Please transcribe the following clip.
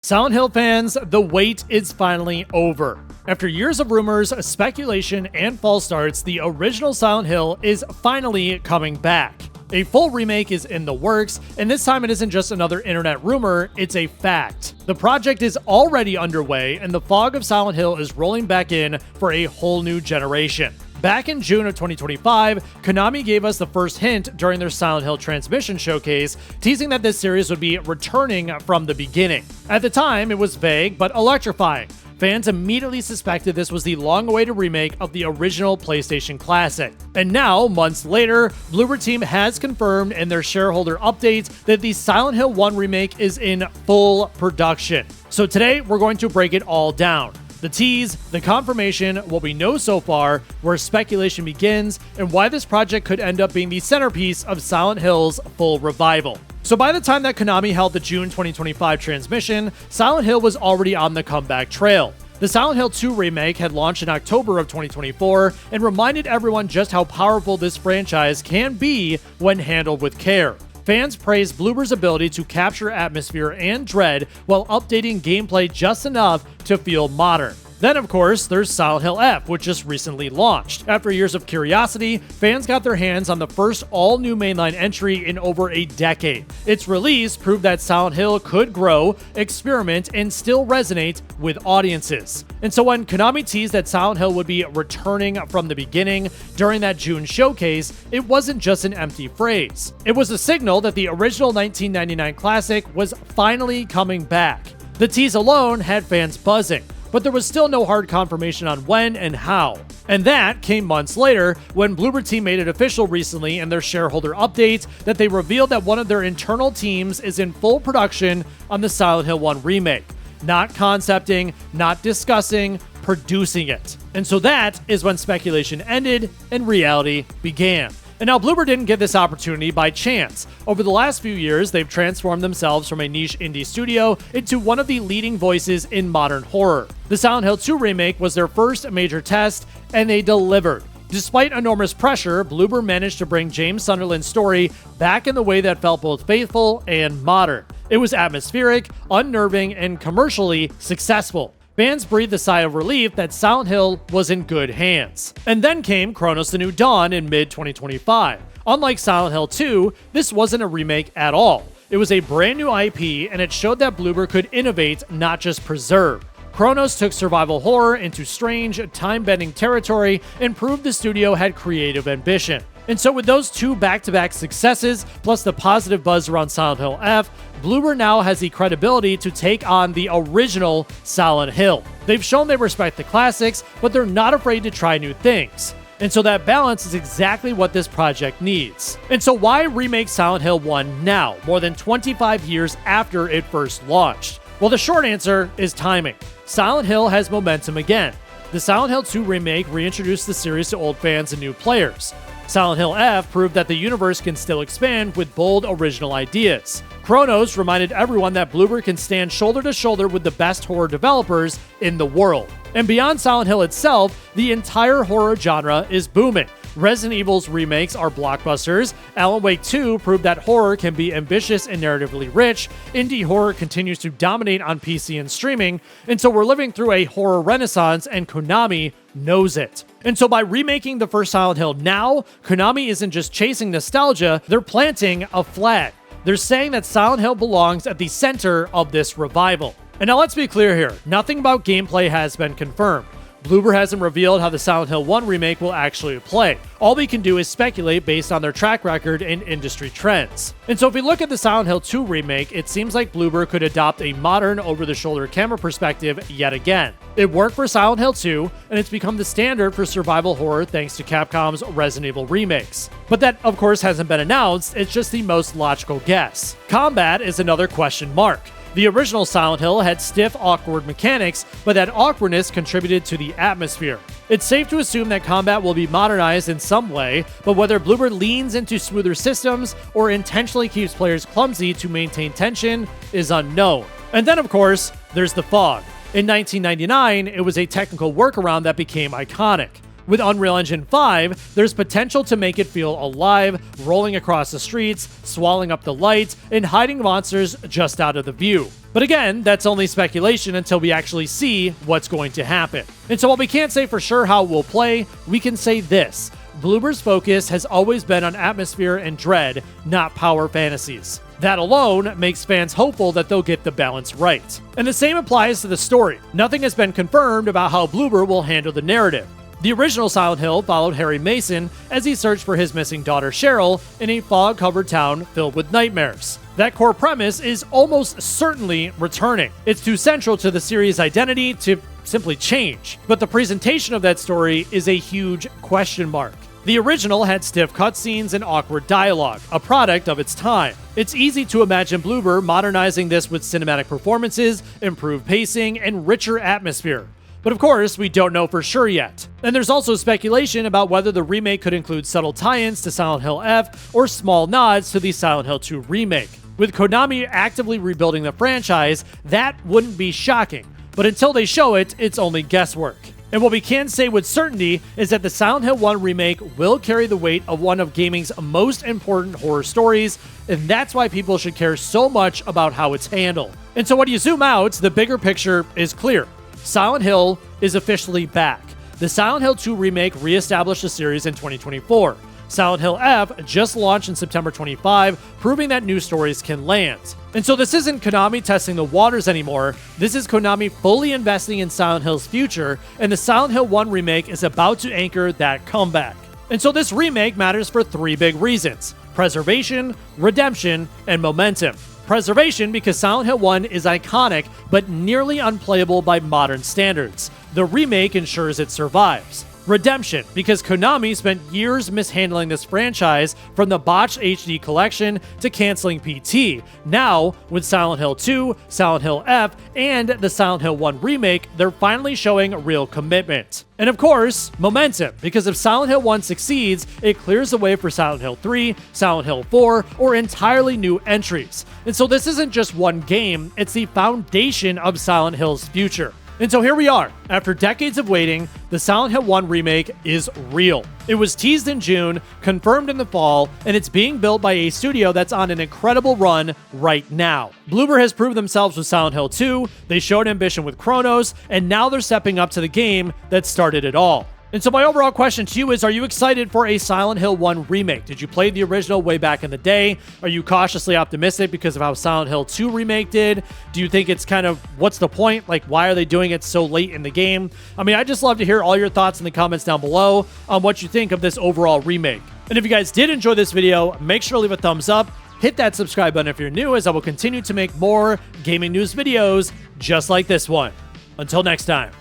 Silent Hill fans, the wait is finally over. After years of rumors, speculation, and false starts, the original Silent Hill is finally coming back. A full remake is in the works, and this time it isn't just another internet rumor, it's a fact. The project is already underway, and the fog of Silent Hill is rolling back in for a whole new generation. Back in June of 2025, Konami gave us the first hint during their Silent Hill transmission showcase, teasing that this series would be returning from the beginning. At the time, it was vague but electrifying. Fans immediately suspected this was the long-awaited remake of the original PlayStation Classic. And now, months later, Bloober Team has confirmed in their shareholder updates that the Silent Hill 1 remake is in full production. So today, we're going to break it all down. The tease, the confirmation, what we know so far, where speculation begins, and why this project could end up being the centerpiece of Silent Hill's full revival. So by the time that Konami held the June 2025 transmission, Silent Hill was already on the comeback trail. The Silent Hill 2 remake had launched in October of 2024 and reminded everyone just how powerful this franchise can be when handled with care. Fans praised Bloober's ability to capture atmosphere and dread while updating gameplay just enough to feel modern. Then, of course, there's Silent Hill F, which just recently launched. After years of curiosity, fans got their hands on the first all-new mainline entry in over a decade. Its release proved that Silent Hill could grow, experiment, and still resonate with audiences. And so when Konami teased that Silent Hill would be returning from the beginning during that June showcase, it wasn't just an empty phrase. It was a signal that the original 1999 classic was finally coming back. The tease alone had fans buzzing, but there was still no hard confirmation on when and how. And that came months later when Bloober Team made it official recently in their shareholder update that they revealed that one of their internal teams is in full production on the Silent Hill 1 remake. Not concepting, not discussing, producing it. And so that is when speculation ended and reality began. And now Bloober didn't get this opportunity by chance. Over the last few years, they've transformed themselves from a niche indie studio into one of the leading voices in modern horror. The Silent Hill 2 remake was their first major test, and they delivered. Despite enormous pressure, Bloober managed to bring James Sunderland's story back in the way that felt both faithful and modern. It was atmospheric, unnerving, and commercially successful. Fans breathed a sigh of relief that Silent Hill was in good hands. And then came Cronos: The New Dawn in mid-2025. Unlike Silent Hill 2, this wasn't a remake at all. It was a brand new IP, and it showed that Bloober could innovate, not just preserve. Cronos took survival horror into strange, time-bending territory and proved the studio had creative ambition. And so with those two back-to-back successes, plus the positive buzz around Silent Hill F, Bloober now has the credibility to take on the original Silent Hill. They've shown they respect the classics, but they're not afraid to try new things. And so that balance is exactly what this project needs. And so why remake Silent Hill 1 now, more than 25 years after it first launched? Well, the short answer is timing. Silent Hill has momentum again. The Silent Hill 2 remake reintroduced the series to old fans and new players. Silent Hill F proved that the universe can still expand with bold, original ideas. Cronos reminded everyone that Bloober can stand shoulder to shoulder with the best horror developers in the world. And beyond Silent Hill itself, the entire horror genre is booming. Resident Evil's remakes are blockbusters. Alan Wake 2 proved that horror can be ambitious and narratively rich. Indie horror continues to dominate on PC and streaming, and so we're living through a horror renaissance, and Konami knows it. And so by remaking the first Silent Hill now, Konami isn't just chasing nostalgia, they're planting a flag. They're saying that Silent Hill belongs at the center of this revival. And now let's be clear here, nothing about gameplay has been confirmed. Bloober hasn't revealed how the Silent Hill 1 remake will actually play. All we can do is speculate based on their track record and industry trends. And so if we look at the Silent Hill 2 remake, it seems like Bloober could adopt a modern over-the-shoulder camera perspective yet again. It worked for Silent Hill 2, and it's become the standard for survival horror thanks to Capcom's Resident Evil remakes. But that, of course, hasn't been announced, it's just the most logical guess. Combat is another question mark. The original Silent Hill had stiff, awkward mechanics, but that awkwardness contributed to the atmosphere. It's safe to assume that combat will be modernized in some way, but whether Bloober leans into smoother systems or intentionally keeps players clumsy to maintain tension is unknown. And then, of course, there's the fog. In 1999, it was a technical workaround that became iconic. With Unreal Engine 5, there's potential to make it feel alive, rolling across the streets, swallowing up the lights, and hiding monsters just out of the view. But again, that's only speculation until we actually see what's going to happen. And so while we can't say for sure how it will play, we can say this: Bloober's focus has always been on atmosphere and dread, not power fantasies. That alone makes fans hopeful that they'll get the balance right. And the same applies to the story. Nothing has been confirmed about how Bloober will handle the narrative. The original Silent Hill followed Harry Mason as he searched for his missing daughter Cheryl in a fog-covered town filled with nightmares. That core premise is almost certainly returning. It's too central to the series' identity to simply change. But the presentation of that story is a huge question mark. The original had stiff cutscenes and awkward dialogue, a product of its time. It's easy to imagine Bloober modernizing this with cinematic performances, improved pacing, and richer atmosphere. But of course, we don't know for sure yet. And there's also speculation about whether the remake could include subtle tie-ins to Silent Hill F or small nods to the Silent Hill 2 remake. With Konami actively rebuilding the franchise, that wouldn't be shocking. But until they show it, it's only guesswork. And what we can say with certainty is that the Silent Hill 1 remake will carry the weight of one of gaming's most important horror stories, and that's why people should care so much about how it's handled. And so when you zoom out, the bigger picture is clear. Silent Hill is officially back. The Silent Hill 2 remake re-established the series in 2024. Silent Hill F just launched in September 25, proving that new stories can land. And so this isn't Konami testing the waters anymore, this is Konami fully investing in Silent Hill's future, and the Silent Hill 1 remake is about to anchor that comeback. And so this remake matters for three big reasons: preservation, redemption, and momentum. Preservation because Silent Hill 1 is iconic, but nearly unplayable by modern standards. The remake ensures it survives. Redemption because Konami spent years mishandling this franchise, from the botched HD collection to canceling PT. Now, with Silent Hill 2, Silent Hill F, and the Silent Hill 1 remake, they're finally showing real commitment. And of course, momentum, because if Silent Hill 1 succeeds, it clears the way for Silent Hill 3, Silent Hill 4, or entirely new entries. And so this isn't just one game, it's the foundation of Silent Hill's future. And so here we are. After decades of waiting, the Silent Hill 1 remake is real. It was teased in June, confirmed in the fall, and it's being built by a studio that's on an incredible run right now. Bloober has proved themselves with Silent Hill 2, they showed ambition with Cronos, and now they're stepping up to the game that started it all. And so my overall question to you is, are you excited for a Silent Hill 1 remake? Did you play the original way back in the day? Are you cautiously optimistic because of how Silent Hill 2 remake did? Do you think it's kind of, what's the point? Like, why are they doing it so late in the game? I mean, I'd just love to hear all your thoughts in the comments down below on what you think of this overall remake. And if you guys did enjoy this video, make sure to leave a thumbs up, hit that subscribe button if you're new, as I will continue to make more gaming news videos just like this one. Until next time.